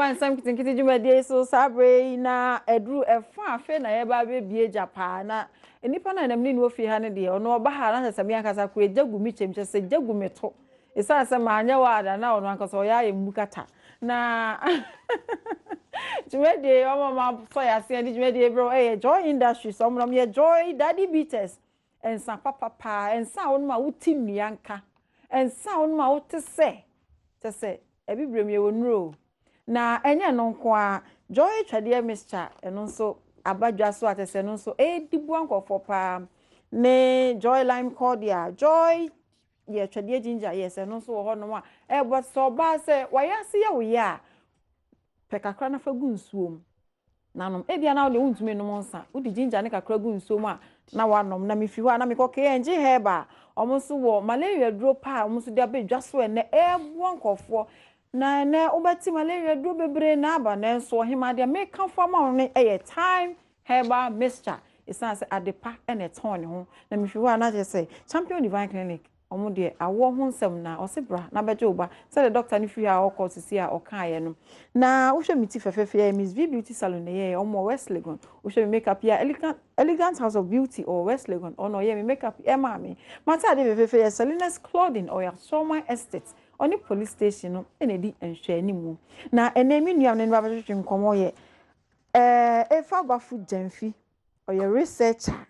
Nsem nketenkete dwumadie so sabre na edru efa afe na ye ba bie japa na enipa na nam ni no fi ha ne de ono oba ha na sesame akasa kure jagu mi chemche se jagu meto isa se ma anya wa ada na ono akasa oya ye mbukata na dwumadie o mama so ya se di dwumadie bro joy industry so mo ye joy daddy beaters ensa papa ensa won ma wuti nuanka ensa won ma wuti se ebibrem ye wonuro na enye no nko a joy twade mixture eno nso abadwa so atese no nso edibu ankofo pa ne joy lime cordial joy ye twade ginger yes eno nso wo hono a ebo so ba se wayase ye wo ya pekakra na fagu nsuom nanom ebia na wo de untumi no nsa wo di ginger ne kakra gu nsuom a na wanom na mefi ho a na mekoke enje heba omo so wo malaria duro pa omo so de abadwa so ene ebo ankofo na ubati malaria duro bebre na aba na nso hima de make form on ne time herbal mixture isan se adepa ene ton ne ho na mehwe na je say champion divine clinic omo de awo ho nsem na osebra na beje oba say the doctor ni fi a okọ sisi a okan no na wo hwe miti fefefe ya Miss V beauty salon ne ye omo West Legon wo hwe makeup ya elegant house of beauty or West Legon ono ye makeup e ma me mata de fefefe ya Salinas clothing or ya Soma estate oni police station no enedi enhwe animu na enemi nuam ne baba twetwe nkomo ye efa bafu jamfi oye researcher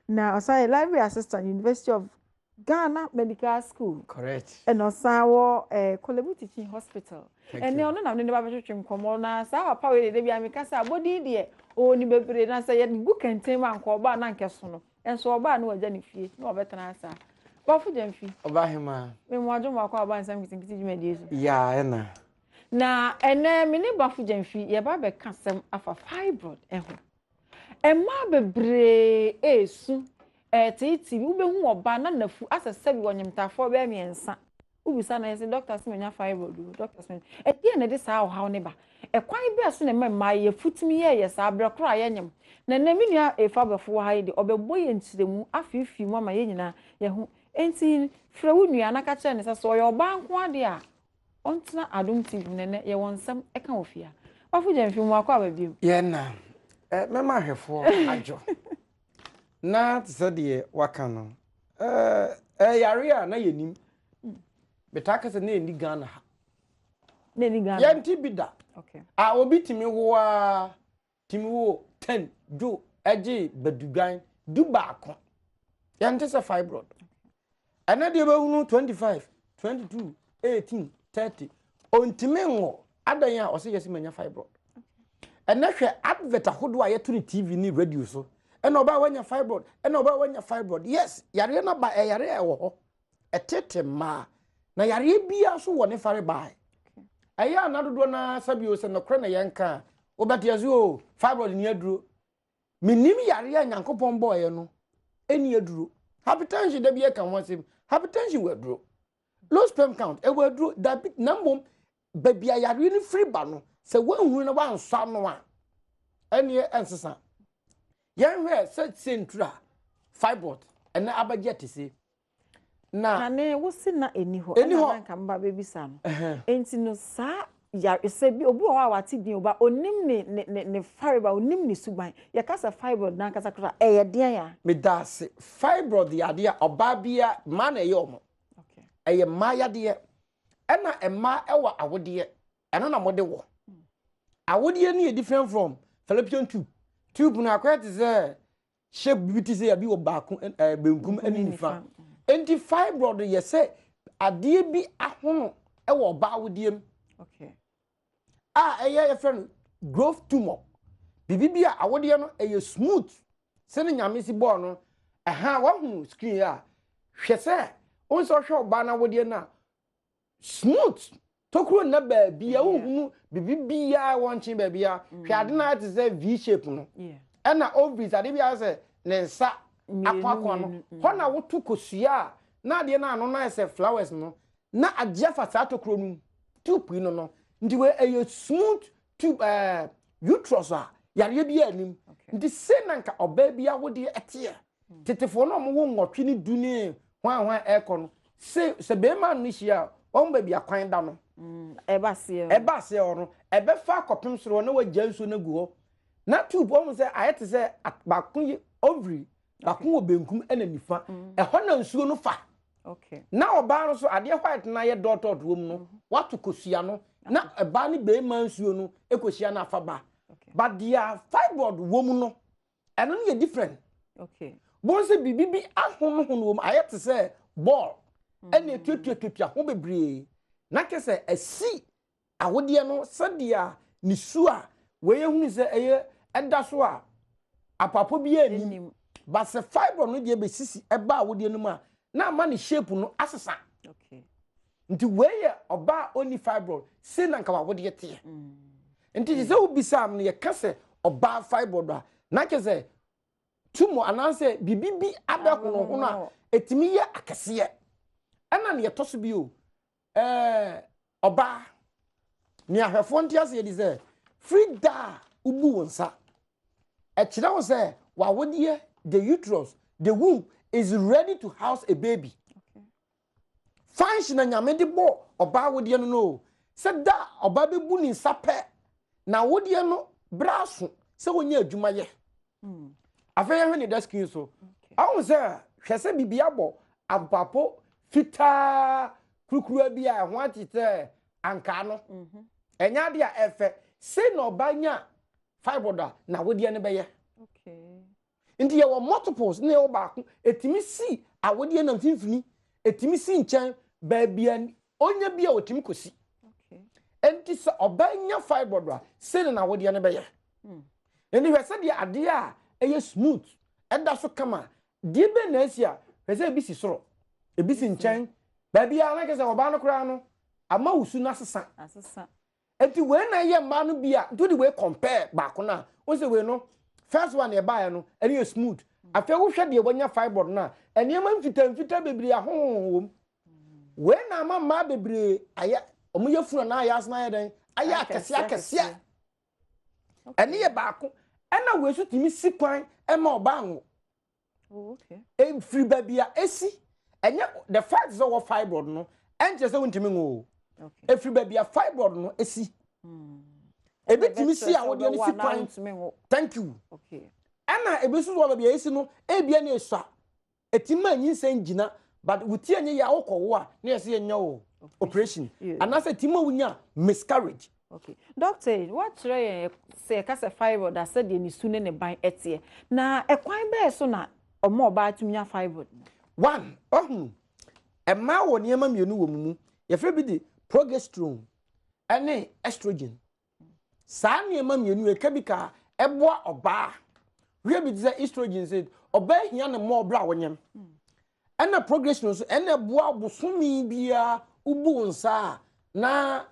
na osai library assistant University of Ghana Medical School correct and osawo Kolebu Teaching Hospital ene ono na ne baba twetwe nkomo na sa papa we de bia mekasa body de oni bebre na say ye gu kenten ma nko ba na nkeso no enso oba na waja ne fie na obetana asa bafu jamfi obahema me mo adwo akwa ba nsam nketenkete dwumadie so ya ena na ene me ne bafu jamfi ye ba be kasem afa fibroid eho emma bebre esu titi ubehu oba na nafu asese bi wonyemtafo be miensa ubisa na yesi doctor simenya fibroid doctor sim die na de sa hawo ne ba ekwan be so na mma ye futimi ye sa abrekora ye nyem na na menua efa befo ha ide obebo ye ntiremu afifi mu ama ye nyina ye ho enti frewu nua na ka kire ne so ye oba nko ade a ontena Adom TV nene ye wonsam eka ofia bafu jamfi mu akwa ba biom ye na mema hwefo ajo na tsede waka no yare a na yenim betaka se na eni Ghana ha na eni Ghana yanti bida okay obi timi wo 10 do eje badugan du baako yanti se fibroid ana de behunu 25 22 18 30 ontime ngo adan ya ose yesi manya fibroid ana hwe advert ahodo a yeto TV ni radio so ena oba wanya fibroid ena oba wanya fibroid yes yare na ba yare ewo ho etete ma na yare bia so woni fare bai aya na dodo na sabio se no kre na yenka obatiazu o fibroid ni aduro minim yare ya nyankopon boye no eni aduro hypertension da bia kan wasim hypertension we aduro low sperm count e we aduro diabetes nambom ba bia yare ni free ba no se wanhuru na wanso no a eni ensesa yanhwe se centra fibroid ena abaje tese na ne wosi na eniho na nka mba bebisa no enti no sa ya se bi obu o awati din oba onim ne fibroid onim ne suban ya kasa fibroid na kasa kra eye den ya me dase fibroid ya de oba bia ma na ye omo okay eye ma ya de ena ema ewa awode ena na mode wo awode ni different from fallopian tube na akwet ze shape beauty say abi obaako benkum ani nifa enti fibroid ye say ade bi ahono ewa oba awodiem okay eye friend growth tumor bibibia awode no eye smooth se ne nyame si ball no wahu screen a hwe se onso hwe oba na awode na smooth tokuro na ba bia wohunu bibibia wonche ba bia hwe ade na ate se v shape no na ovaries ade bia se ne nsa akwakwa no ho na wotu kosua na ade na ano na se flowers no na agye fa sa tokuro no tube no ndi we a smooth tube uterus yare bi anim ndi se nanka oba bi awode ete tetefo no mo nwotwe ni duni hwan ekọ no se be ma no hia on ba bi akwan da no eba se ono ebe fa kopem soro na wagya nso na gu ho na tube o mo se ayete se bakun ovary bakun obenkum ena nifa ehọ na nsuo no fa okay na oba no so ade white na ye dot dot wom no watu kosua no na eba ni be ma nsuo no ekosia na afa ba but their fibroid wom no eno no ye different okay bon se bibi ahonu wom ayete se ball ena tutututua ho bebre na kese asi awode no sadia ni su a we ehunu se eye eda so a apapo bi anim but se fibroid no de be sisi eba awode no ma na ama ni shape no asesa okay nti weye oba oni fibroid se na nka wawode yete nti se ubisa am no ye kase oba fibroid a na kese tumo ananse bibibi abekono ho na etimi ye akese ana ne yetoso bi o oba ni ahwefo ntiase ye di se frida ubu wonsa e kire wo se wawode the uterus the womb is ready to house a baby. Okay. Function na nyame de bo oba wode no se da oba bebu ni sape na wode no braso se wonya adwuma ye. Afeye hwe ni deskin so. Awu se hwese bibia bo apapo fita kurukuru bi a ho atete anka no. Enya de a efe se na oba nya fibroid na wode no be ye. Okay. Ndi ye wo multiples na ye wo baako etimi si awode na mfimfini etimi si nchen baabia onye bia otimi kosi okay enti so obanya fibroid se na awode na be ye eni hwese de ade a eye smooth eda so kama de be na asia hwese ebisi soro ebisi nchen baabia na kese oba no kura no ama wusu na asesa enti we na ye mma no bia do the way compare baako na o se we no first one e buy no and you smooth afa wo hwe de wonya fibroid na enema mfita bebre ahonwom we na ma bebre aya omuye funu na aya asna ya den aya akese ene ye baako ena we so timi sikwan e ma oba anwo okay e free babia esi enye the fact is our fibroid no enje se wontimi ngo okay e free babia fibroid no esi ebetimi si awode ni sikwan thank you okay ana ebesu wo bia esi no ebia na esua etima nyinsen gina but wuti anye ya okowo a na yesi enya wo operation anase tima wunya miscarriage okay doctor what try say kase fibroid that said ni su ne ban etie na ekwan be so na omo ba atunya fibroid one emma wo niema mienu wo mumu ye fe bi di progesterone ene estrogen saa niema mienu e kabika eboa oba we bi say estrogen said oba hia ne mo bra wonyem ena progesterone so ena eboa bosumi bia ubu nsa na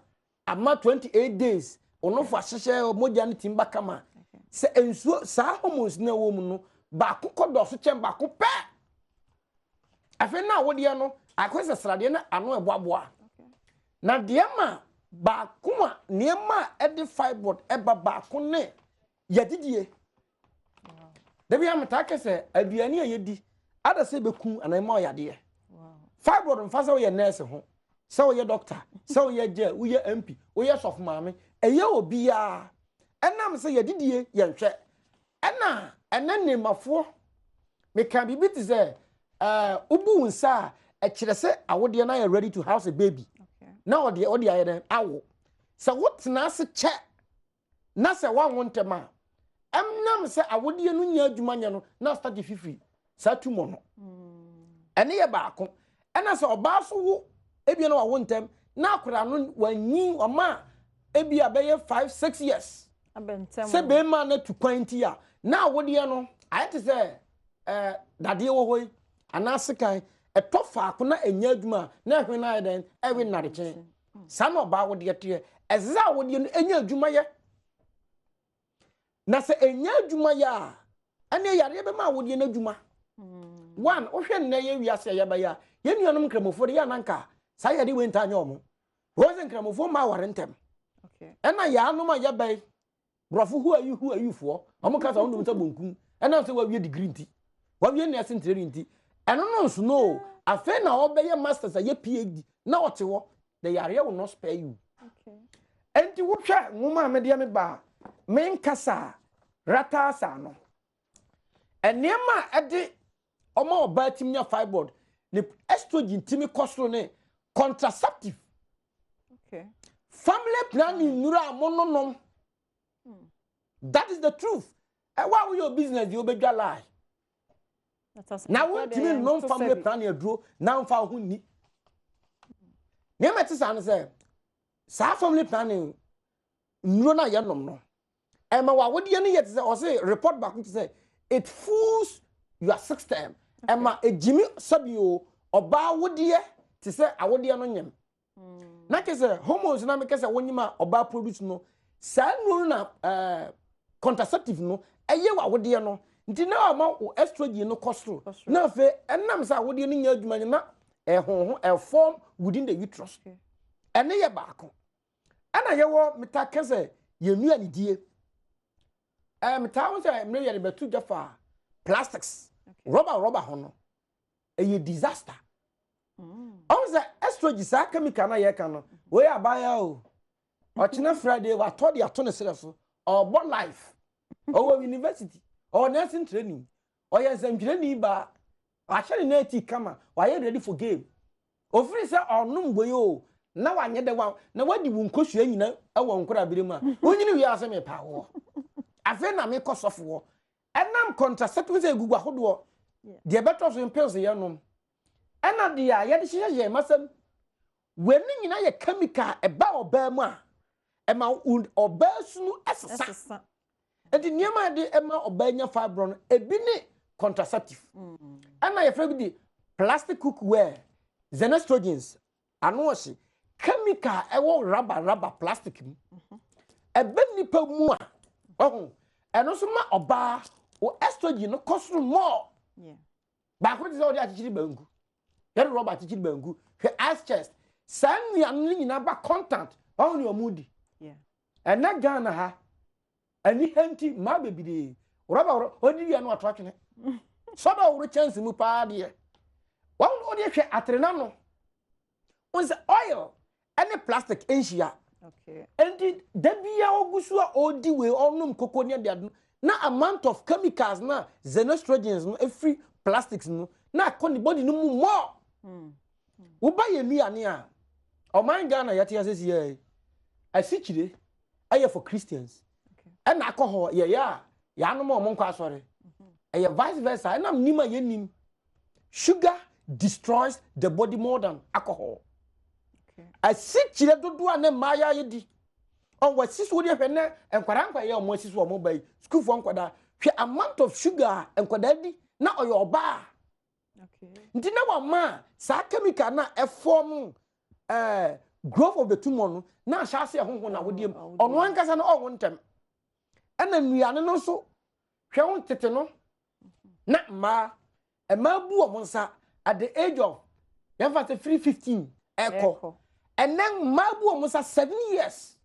ama 28 days ono fa hyehye moja ne timba kama se ensuo saa hormones na wo mu no ba kokodo so chem ba ko pe afi na wo de no akwese srade na ano eboaboa na de ma ba kuma niema e de fibroid e ba ko ne yadidie da bia mata se aduani ayedi ada se beku anama oyade fibroid mfasa wo ye nurse ho se wo ye doctor se wo ye je wo ye MP wo ye sof maame eye obi a enam se yadidie ye nhwe ena nemafo me kan bibi ti se ubu nsa e kire se awode na you ready to house a baby okay na odi aye awo se wotena ase che na se wa wontema emnam se awode no nya adwuma nya no na start fifi sa tumo no ene ye baako ena se oba so wo ebia na wa wontem na akora no wanyi oma ebia be ye 5-6 years abentem se be ma na tukwanti a na awode no ayete se dade wo hoi anasekan etofa ko na enya adwuma na hwe na ayeden ewe nareche sa na oba wode yete ezza awode no enya adwuma ye na se enya adwuma ya ane yare be ma awode na adwuma one o hwe na ye wiase ya ba ya ye nuanom kramofo de ya nanka sa yare we ntanya omo wasn't cramofo ma warentem. Okay. And I yanoma yabe. Brofu, who are you for? I'm a cast on the bunkum. And I say, what we the green tea. What we are nursing tea. And I don't know. I feel now obey your masters a PhD. Now what you want, the area will not spare you. Okay. And you will try, Muma Mediame Bar, main cassa, rata sano. And near my edit, or more biting your fibroid, the estrogen timmy costrone, contraceptive. Okay. Family planning, nura mononom. That is the truth. And why will your business you be lie? Now what do you mean non-family planning draw now for who need? Near my son say, sa family planning, no na yanom no. Emma, what would you yet say or say report back to say it fools your system. Emma a Jimmy Sabio or Ba would ye to say I would yanon. Not as a homos and I make us a one or Ba produce no. San na contraceptive no. A year what would you know? Nti na amount estrogen no costro. Na fe enam sa wo de ni nya adwuma na ho form within the uterus. Ene ye baako. Ana ye wo meta kese ye nua ni die. Meta wo say me ye de betu jafa plastics. Rubber ho no. Ye disaster. Say estrogen sa chemical na ye kan no. We abaya o. Ochina Friday wa to de ato ne sere so. Or what life. Or university. Or nursing training. Or yes, I'm training ba. Actually, neti kama. Why you ready for game? Or free say or no boyo. Now I need the one. Now what do you coach you know? I won't cry birima. When you know me power. I feel na me cost of war. And I'm contraceptive say Google hold. The better of impels the young. And not the yet she has a master. When you know a chemical about Berma. Emma would obey soon as a and the near my de Emma obey fibron, a bini contraceptive. And I afraid the plastic cookware, xenestrogens, and washi, chemical, rubber, plastic. A benny per mua. Oh, and also my oba or estrogen cost more. Yeah. But what is all that chichibangu? Then Robert chichibangu, her ass chest, send me a number content on your moody. Yeah. And that Ghana ha. And he empty my baby. Rubber, what did you know attraction? So about chance to move party. One only at Renano was oil and a plastic Asia. Okay. And did there be our gusua or diwe or num coconia? Now amount of chemicals now, xenostrogens, no free plastics no. Now con the body no more. Who buy a me ania? Or my Ghana yatia says, yeah. I see today. I for Christians. And alcohol, ya no more monka sorry. And vice versa. And I'm nima yenim. Sugar destroys the body more than alcohol. Okay. I see chile do ane maya yedi. On what sis would have and quaranka ya mo sis wo mobile school for kwada. The amount of sugar and kwadadi na or your bar. Okay. Ntina wa ma sa chemical na e form growth of the tumor na sha se ho na wodiem. On one kasa na o wontem. And then we are no so. She won't tete no. Not ma. A ma bu monsa at the age of 315 echo. And then ma bu monsa 7 years.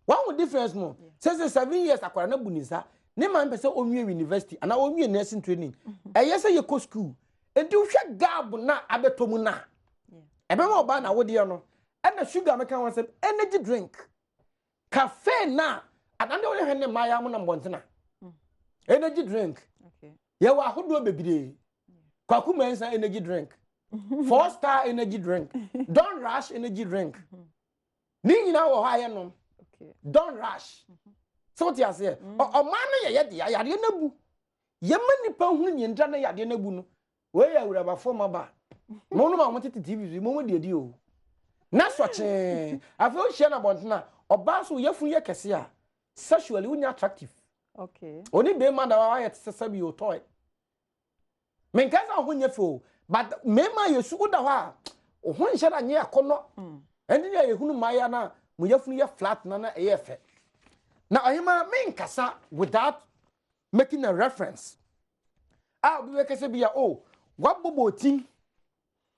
One would difference more. Says 7 years akwa na bunisa. Ne man pese onwie university and onwie nursing training. E yes ye ko school. E di hwe gab na abetomu na. E be ma oba na wodi no. And the sugar make one say energy drink. Cafe na and I don't have my yamunam energy drink. Okay. Yeah, who do baby? Kakumensa energy drink. 4-star energy drink. Don't rush energy drink. Ning now or higher no. Okay. Don't rush. So what you say? O man ya de nebu. Ye mani pa hu nyendra na ya de nebu no. We ya wura ba form ba. Mo no ma mo tete TV mo de o. Na so che. Afa o hia na bontena. Oba so yefun ye kese a. Sexually when attractive. Okay. Only be man that why it sabi your toy. Men kasa ho nyefo, but mema yesu uda ha. O ho nhya na nye akono. Endi ya ehunu maya na mo yefunu ye flat na eyefe. Na ohima men kasa without making a reference. Ah, we kasa bia what bobo tin.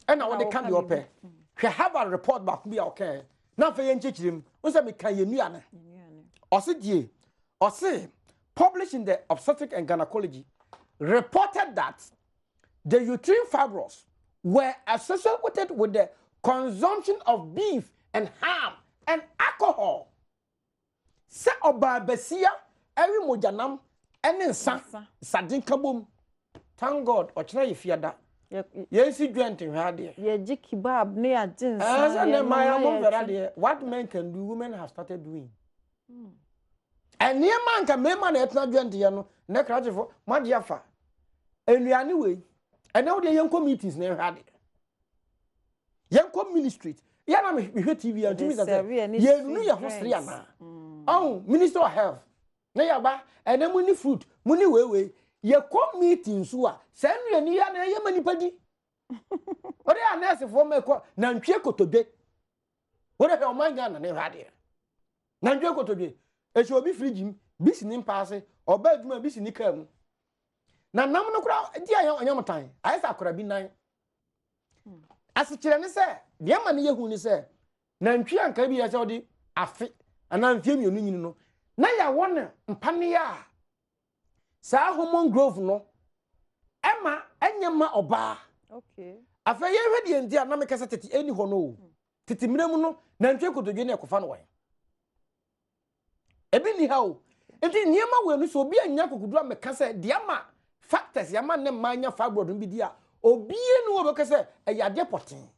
And I want to come your pair. hwe have a report back bi okay na fa yen chechirim won say me kan yenua na ose die ose published in the obstetric and gynecology reported that the uterine fibroids were associated with the consumption of beef and ham and alcohol. Se oba besia every mojanam ene nsa sadin kabom. Thank God ochna yefiada. Yensi dwente hwade. Ye ji kebab ne ajinsa. What men can do, women have started doing. And near man can me man etna dwente ye no ne kraje fo madiafa. Enuane we. And now the young meetings ne hwade. Young ministry. Ya na me TV and TV that. Ye nu ye hostry ana. Oh, Minister of Health. Na ya ba, and then money fruit, money we. Ye come meetings wa. Send you ni ya na ye manipadi. Ore ya nurse for me ko na ntwe kotodwe. Ore he o man Ghana na hwade. Na ntwe kotodwe. E so obi fridge bi sini mpaase, oba aduma bi sini kam. Na nam no kura di anyamotan. Ayi sa kura bi nan. Asikyere ne se, de ma ne yehu ni se, na ntwe anka bi ya se odi afe, ana mfie mienu nyini no. Na ya wona mpane ya. Sa hormone growth no. Emma enyema oba. Okay. Afa ye hwede ndi ana me kasa tete eni ho no. Tete mremu no, na ntwe kododwe ne ekofa no wan. Ebi ni ha o. Enti niema we no so obi anya kokudu am kasa de ama factors ya ma ne manya fibroid bi dia. Obi enu wo be kasa eyade potin.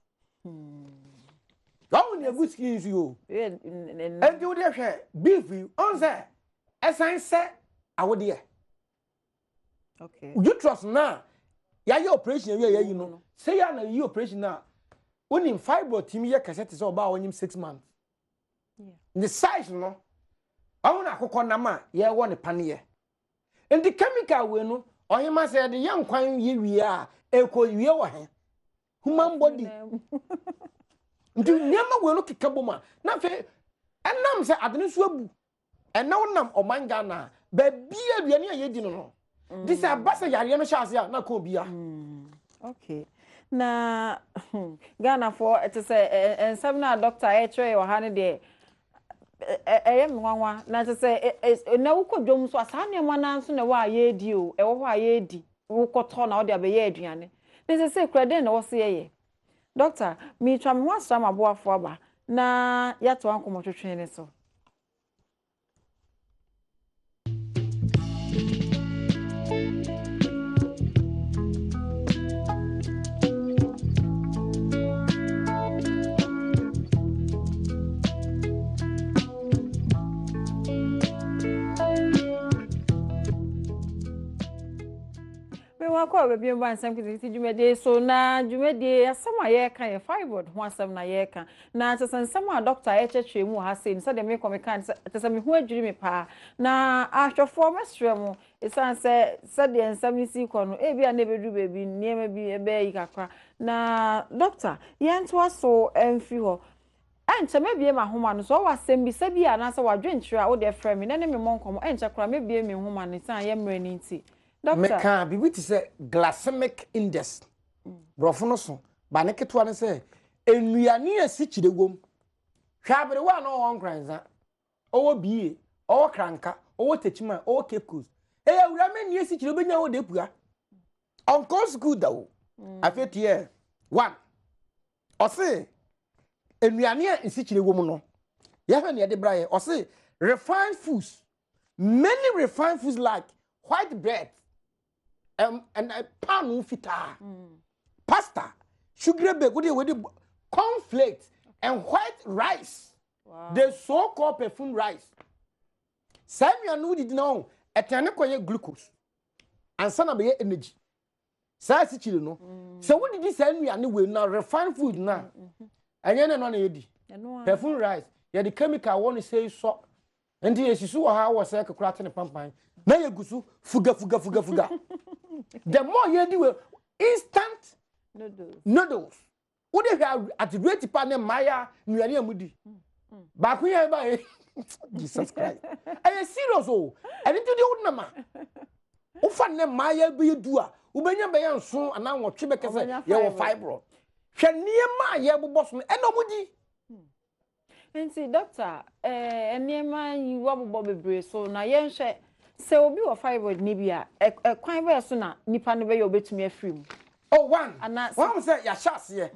Gawo ne guski nsu yo. Enti wo de hwe beef on say esan se awode e. Okay. You trust na ya ye operation we you know. Say ya na you operation na onim fibroid team ye kasa te say oba onyim 6 months. Yeah. The size no awuna akokọ na ma ye wo ne pane. Enti chemical we no oyema say de yan kwan ye wie a eko wie wo he. Human body. Nti nyama we no kikaboma na fe enam se adene so abu ena wonam omanga na ba bia aduane aye di no this abasa yare no chance ya na ko bia okay na Ghana for it say ensem na doctor e wa ha ne de eyem nwanwa na to say na wukodwom so asane ma na nso na wa ye di o e wo ho aye di wukoto na wo de abaye aduane ne say kura den na wo se ye Doctor, me try me wan start my boy for aba na ya to an komo twetwe ne so. Kwa bebi mba nsem kiti jumede so na jumede asema ye kan ye fibroid ho asem na ye kan na tese nsem a doctor ye chechwe mu ha se nse de me come kan tese me ho adwiri me pa na ahwefo mesre mu isan se de nsem ni si ko no e bia na bedu bebi niema bi ebe yi kakra na doctor ye nto aso emfi ho enche mebie ma homa no so wasem bi se bia na se wadwenkyira wo de frame na ne me monkomo enche kra mebie me homa ne san ye mre ni nti Doctor. Meka bibi ti say glycemic index. Brofo no so ba ne keto ne say enuane asi kirewom. Hwabere wa no won kranza. Owo bie, owo kranka, owo techima, owo cape coast. Awura me ni asi kire benya wo de pua. Uncle school da wo. Afeti e 1. Ose enuane asi kirewom no. Ya hwe ne de braye. Ose refined foods. Many refined foods like white bread and pan fita, pasta, sugar bake, with cornflakes and white rice. Wow. The so-called perfume rice. Some you know did know a tanakoye glucose and some of the energy. Say no. So what did this send me anyway now refined food now? And you're not ready. Perfume rice. Yeah, the chemical one say so. And the issue how was like a crack in the pampan. Na ye gusu fuga. The more you do instant noodles. Wo dey at rate pan maya nuane amudi. Ba ku ye ba Jesus Christ. Are you serious oh? And into the old nama. Wo fa ne maya be du a, wo benya be yan so ana wotwe be kese ye wo fibroid. hwe niema ye bobɔ so eno mudi nti doctor niema yi wabobɔ bebre so na yen hwe se obi wo fibroid ni bia kwan be so na nipa no be ye obetumi afrim oh one say ya chance ye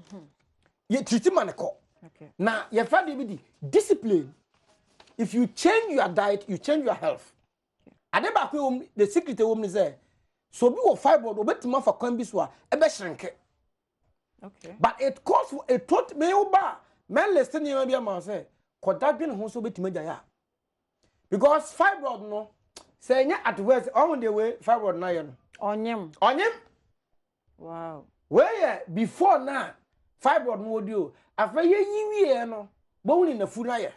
ye treatment ko okay na ye fa de bi di discipline. If you change your diet, you change your health. Ade ba ko the secret wom is say so bi wo fibroid obetima fa kwan bi so a ebe shrink. Okay. But it costs a tot me uba men listen you be am say kodadwen ho so betima gya ya. Because fibroid no say nya adverse on the way fibroid na ye no. Onyem. Wow. Where before na fibroid no odi o afa ye yiwie no bo woni na fu na ye.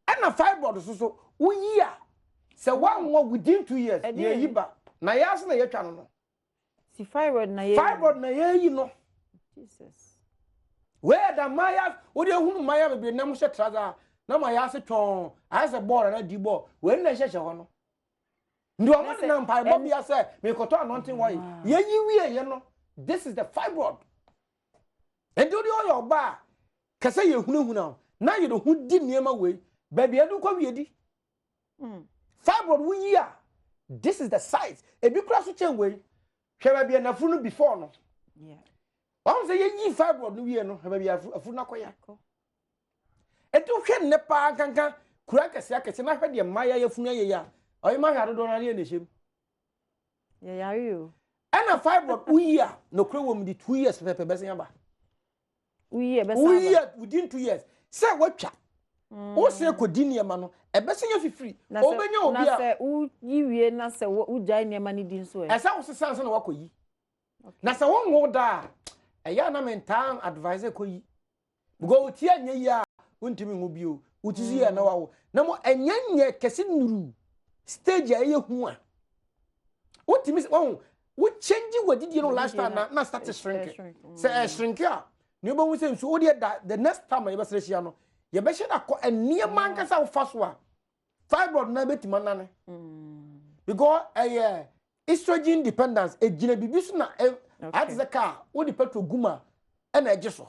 And a fibroid so we year say one more within 2 years ye yiba na yas na ye twa no. Si fibroid na ye yi no. Jesus. Where the Maya, what you who Maya be na mushe traza, na Maya se ton, as a ball and a dibo, when they share one. Do I want to know Bobby say, me koto anointing why? Ye you know, this is the fibroid. And do the oil bar, Kasa you who now, now you know who did near my way, baby, I do come yedi. Fibroid we year. This is the size. If you cross the chain way, shall I be an afunu before no? Yeah. I say ye fibroid no we no be afu na koya ko e do hwe ne pa kankan kura kese akese na hwe de maya ya funu ye ya o ma hwa do na ne nehem ya you and a fibroid we ya no kura wom di 2 years pepe be sen ba we year within 2 years say watwa o se ko di niema no e be sen ya fifiri o benya obi a na se u yiwie na se u jai niema ni di nso e sa wo sesan na wakoyi na se wo ngo da eya na mentan advise ko yi go uti anya yi a untimi hu bio utisi ya na wawo na mo enyenye kese nuru stage a ye hu a utimi won wo change wadidi no last time na start shrink say shrink a ne obo hu say so wo the next time you be sere hia no ye be hia na ko enie man kasa wo faso a fibroid na betima na ne because estrogen dependence ejina bibisu na at the car, what the petrol guma and a jesso.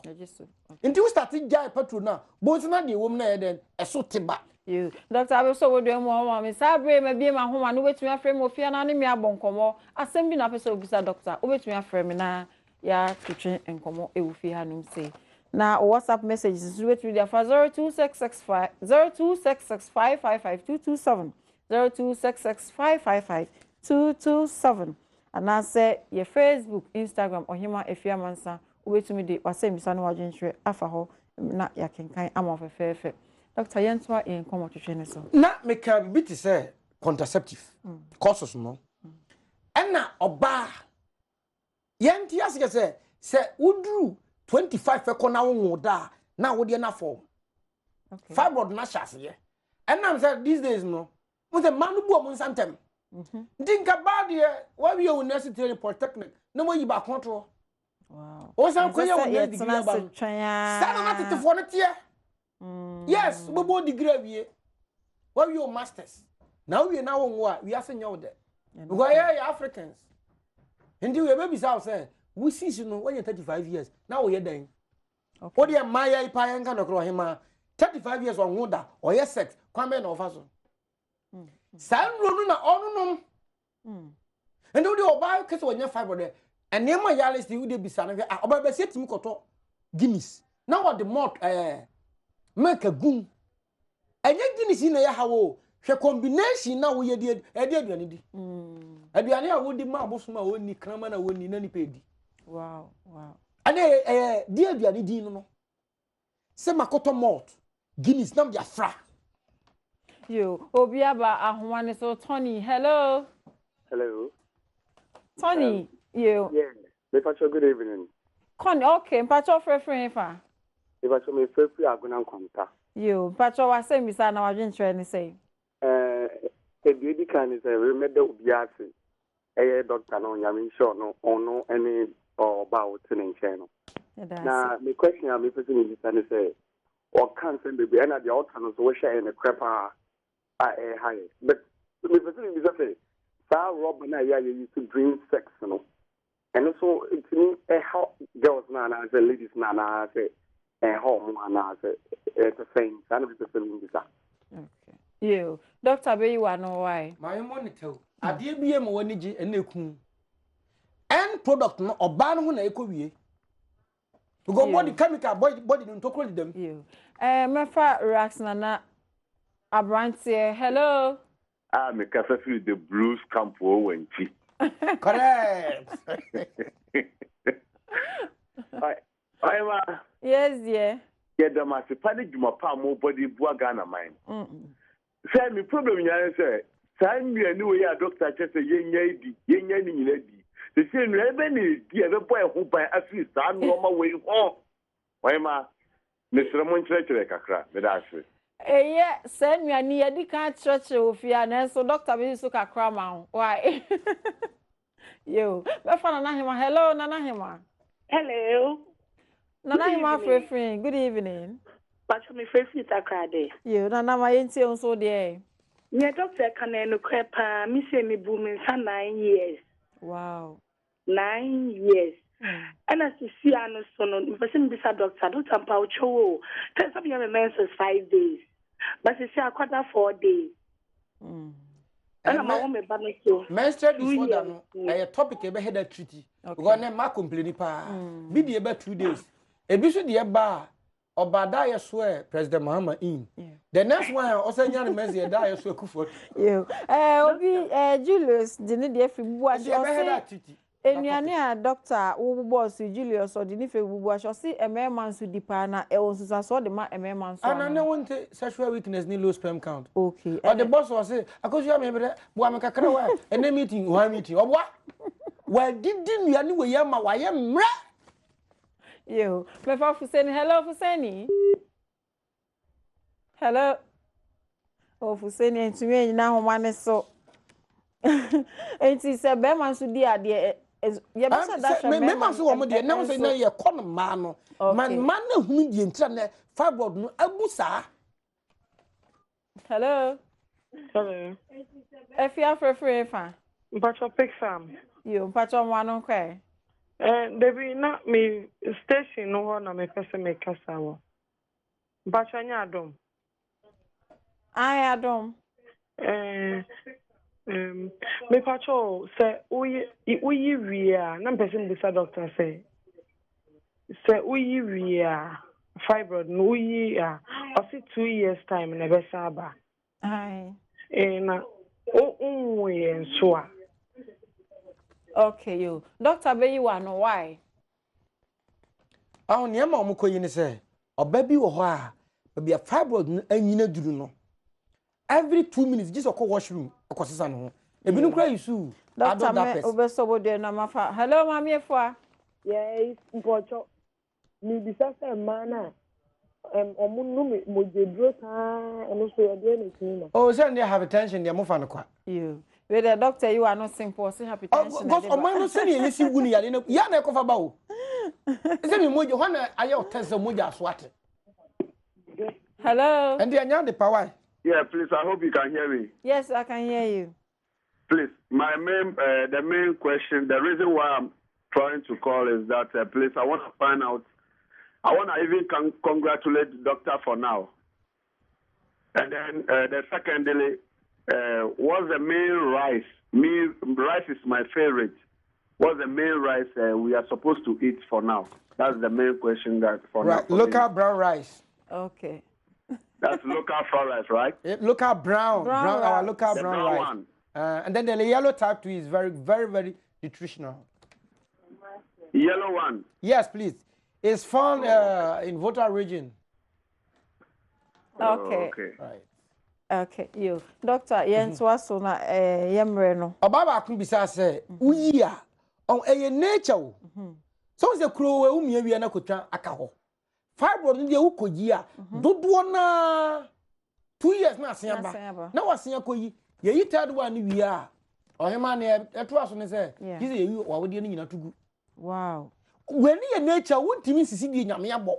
Until we started jai petrol now, both not the woman then a so timber. You, Doctor, I was so doing more. Miss Abbey may be my home and wait me a frame of fear and me a boncomo. I send me an episode with a doctor. Wait me a frame now, ya kitchen and come on, will fear him say. Now, WhatsApp messages is wait with their 026665 0266555227 0266555227. And I say your Facebook, Instagram, or him if you mansa, wait to me the same son of Gentry, Afaho, not yakin, I'm of a fair. Dr. Yenswa in common to train so. Not make a bit say contraceptive causes no. And now, oba Yantias say, would do 25 for corner now would you enough for fibroid nashas, yeah. And I'm saying these days no, with a man who won sometime. Think about the why we are necessary polytechnic. No more you back control. Wow. O some degree about. Stand to for it here. Yes, we both degree we. Why we are masters. Now we are now on what we are saying out there. We are Africans. Indeed, we baby say we see you know when you're 35 years. Now we are dying. What the Maya Ipayan can across him 35 years on wonder or yes sex. Come in of us. San Runu na onunum. And do the oba kese wanya fibroid. And nema yale sti ude bisana ve oba be setimi koto Guinness. Now what the malt make a goon. Enye Guinness na ya hawo. Hwe combination na wo ye de aduane di. Aduane a wo di ma abosoma wo ni krama na wo ni na ni pedi. Wow. Ane di aduane di no. Se makoto malt Guinness na dia fra. You, Obiaba, Ahwane, so Tony, hello. Hello. Tony, you. Yeah, Pacho, good evening. Con, okay, Pacho, friend, fa. If I show me first, we are going to contact. You, Pacho, was saying, Miss Anna, I didn't try to say. The beauty can is a remedy Biasi. A doctor, no, Yamin, sure, no, or no, any or about in channel. Now, the question I'm interested in say, or cancer, baby, and at the alternate, so share in a crapper. High, but the facility is a say, Sir Rob and I used to drink sex, you know, And so it's me how girls now as a ladies now as a home now as a thing. I know it's a okay. You, Doctor, be you know why? My monitor. I dear be a money and a coon. And product no or ban when I could be. We go body chemical body don't talk with them. You. Mefa Rax Nana Abrantie. Hello. Me kasa feel the blues camp when chi. Correct. Yes, yeah. Yeah, the master panic my palm more body buagana mine. Say me problem ya say. Say me anyway ya doctor just say yenya ni lady. The same rebel the boy who by at least I know my way home. Why ma Mr. Montreal kakra me da say. Yeah, send me a near the can't church of ya, so Doctor Bisuka Crama. Why? You, Nana, hello, Nana. Hello. Nana, friend, good evening. But my first is a crowd. You, Nana, my auntie, so dear. Yeah, Doctor Caneno Crepa, Miss Me Booming, 9 years. Wow. 9 years. And as you see, I know son, person beside Doctor, don't Paucho. Tell some young menses 5 days. But you see, I quarter 4 days. And I'm a woman, but so. Menstrual disorder, a topic about head treaty. We're going to complain. Be the about 2 days. A bishop, the bar, or Badaya swear, President Muhammad in. The next one, also young Messi, a die so good for you. Julius, didn't you what you say? And you are Doctor, who boss Julius or Jennifer, who was see a man to depana, also saw the man a man. And I don't want sexual weakness, need low sperm count. Okay. Or the boss was say, I could you remember Wamaka and a meeting, one meeting, or what? Well, didn't you anyway, Yama, why am you? My father saying hello, Fuseni. Hello. Oh, Fuseni, and to me now, one is so. And she said, Beman should be at the. Yeah, that's a man. So, I'm now saying, you're common man. Man, whom the internet, Fibroid, no, Abusa. Hello. Hello. If you are free, But your pick some. You patch on one okay. There be not me station no one me person make casawa. But I Adom. I Adom. Me pacho say we na person beside doctor say we fibroid no we I see 2 years time na be saba. Aye. Na we so. Okay, you. Doctor be you know why? Oh, near Mamma Coyin say, or baby or why, but be a fibroid and you know do no. Every 2 minutes, just a co washroom, a cossano. A bit of cry you, Doctor Obeso de Namafa. Hello, Mammy, for yes, Bocho. Me disaster mana. Omunumi Mojidrota and also again. Oh, certainly have attention, dear Mofanaqa. You. With the doctor, you are not simple, so happy. Oh, God, or man, sending you see Winnie, Yana of about. Is it Mojo? When I your test the Moja swat? Hello. And they are the power. Yeah, please, I hope you can hear me. Yes, I can hear you. Please, the main question, the reason why I'm trying to call is that, please, I want to find out, I want to even congratulate the doctor for now. And then the secondly, what's the main rice? Rice is my favorite. What's the main rice we are supposed to eat for now? That's the main question that for now. Local brown rice. Okay. That's local fried rice, right? Local brown our local the brown rice. One. And then the yellow type 2 is very, very, very nutritional. Yellow one. Yes, please. It's found in Volta region. Okay. Okay. Right. Okay, you. Doctor, yes, was on a yamreno. Obaba can be say, we are on a nature. So the crew, we are not akaho. Fibroid in the Ukoya, do na 2 years na Siamba. Now, was Siakoyi, ye third one we are. Or him man, that was on his head. He's a you or would you to go. Wow. When your nature won't mean Sicily in Yamiabo.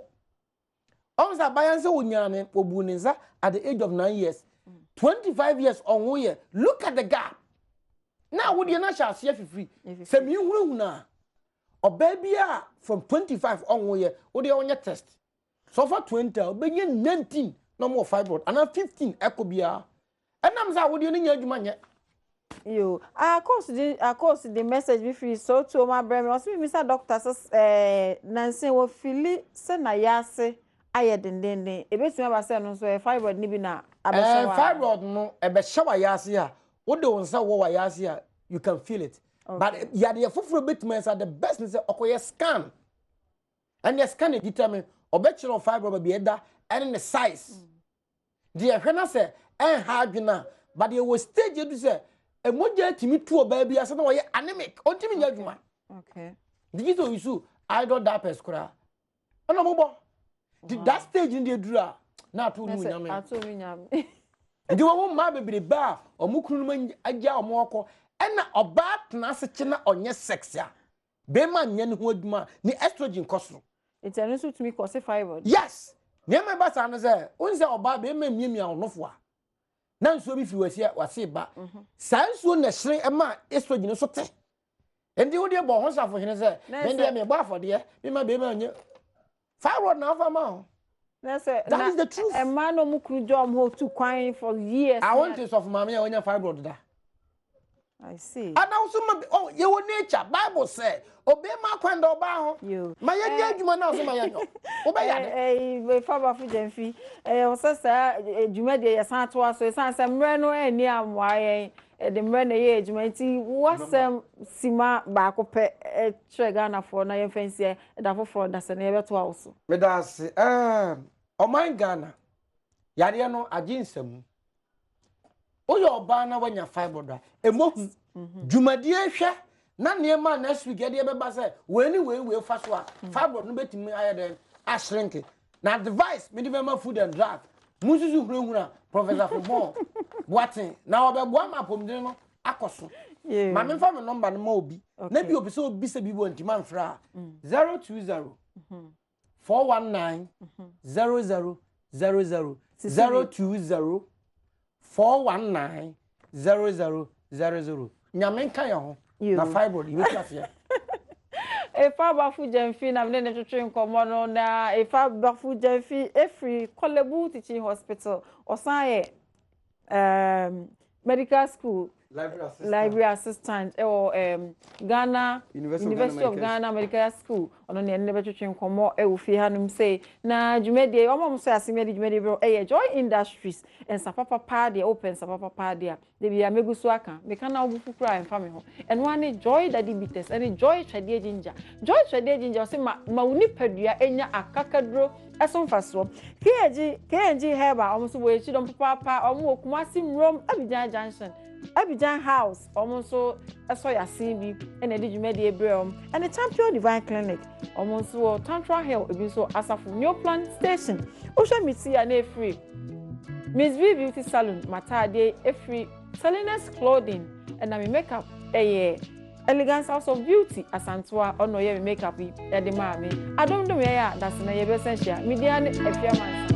Almost a bayanza unyane obuniza at the age of 9 years. 25 years on 1 year. Look at the gap. Now, would you not shall see free? Some you will now. baby from 25 on ye o dey on your test so for 20 obenye 19 no more fibroid and 15 ekobia enam za wo dey nya adwuma nye yo of course the message be free so to my brother was me Mr. Doctor Nsem wo fili se na yase aye dendenden ebetuma ba se no so fibroid ni bi na abeshawa fibroid no ebeshawa yase a wo de wonsa wo wa yase a you can feel it. Okay. But yeah, the fufuro betman say the best is okoye scan. And the scan determine obetchero fibroid be eda and the size. The hwena say hard na but there was stage you say e moja timi to baby ase na oye anemic. Ontimi nya adwuma. Okay. Did you do you idol dappers kura. Ona mo that stage in the dura na to mu nyame. Ato mu nyame. Ndi wo ma bebre ba omukunu ma agya omoko ena oba tena se kina onye sex ya be ma nya ne ho aduma ni estrogen koso it enu so to me cause fibroid yes ne ma ba sa no se unse oba be ma miamia onofo a na nso bi fi wase ba sa nso na hire e ma estrogen so te endi wo de bo ho safo hene se me de me ba afode me ma be ma nya fibroid na afa ma that is the truth. A man no mukuru jom ho to kwine for years. I want to of mama when you fibroid da. I see. And also oh your nature Bible say obey ma kwanda oba ho. Ma ye di adwuma na so ma ye no. Obey ya we faba fu jenfi. O sesa adwuma de ye san to aso san se mre no ani amwa ye de mre na ye adwuma nti wasem sima ba ko pe trega na for na ye fancy da for da se na ye beto aso. Me da se o man Ghana yare no age nsam oyo oba na wanya fibroid emohu dwumadie hwe na niema next week ye be ba say we fa so a fibroid no betimi aye den a shrink na advice me di ma food and drug mususu hurahura professor football boatin na obegbo amapomdin no akoso ma me fa me number no ma obi na bi obi se bi bo ntima mfra 020 419 0000 020 419 0000 nyame kan ya ho na fibroid you class Efa bafu jenfi na mne netwetwe nkomo no na efa bafu jenfi every Kolebu teaching hospital osaye medical school library assistant Ghana University of Ghana Medical School ono ne netwetwe nkomo fi hanum say na dwumedie omom so asemedi dwumedie bro Joy Industries and sapapa pa de open sapapa pa de bia megusu aka me kana obufu kura emfa me ho eno ane Joy diabetes and Joy twade ginger say ma uni padua enya akakadro esomfaso KNG Herba omo so bo echi dom papa omo okumasi mrom Abidjan Junction Abidjan House almost so ya CB and edijumedi ebrem and the Champion Divine Clinic almost so Tantra Hill ebi so asafu new plan station osha miti ya na free Miss V Beauty Salon matade free Salinas Clothing and my makeup Elegance House of Beauty asantwa ono ye makeup e de ma me adom ya that's na ye be essential media ne efia man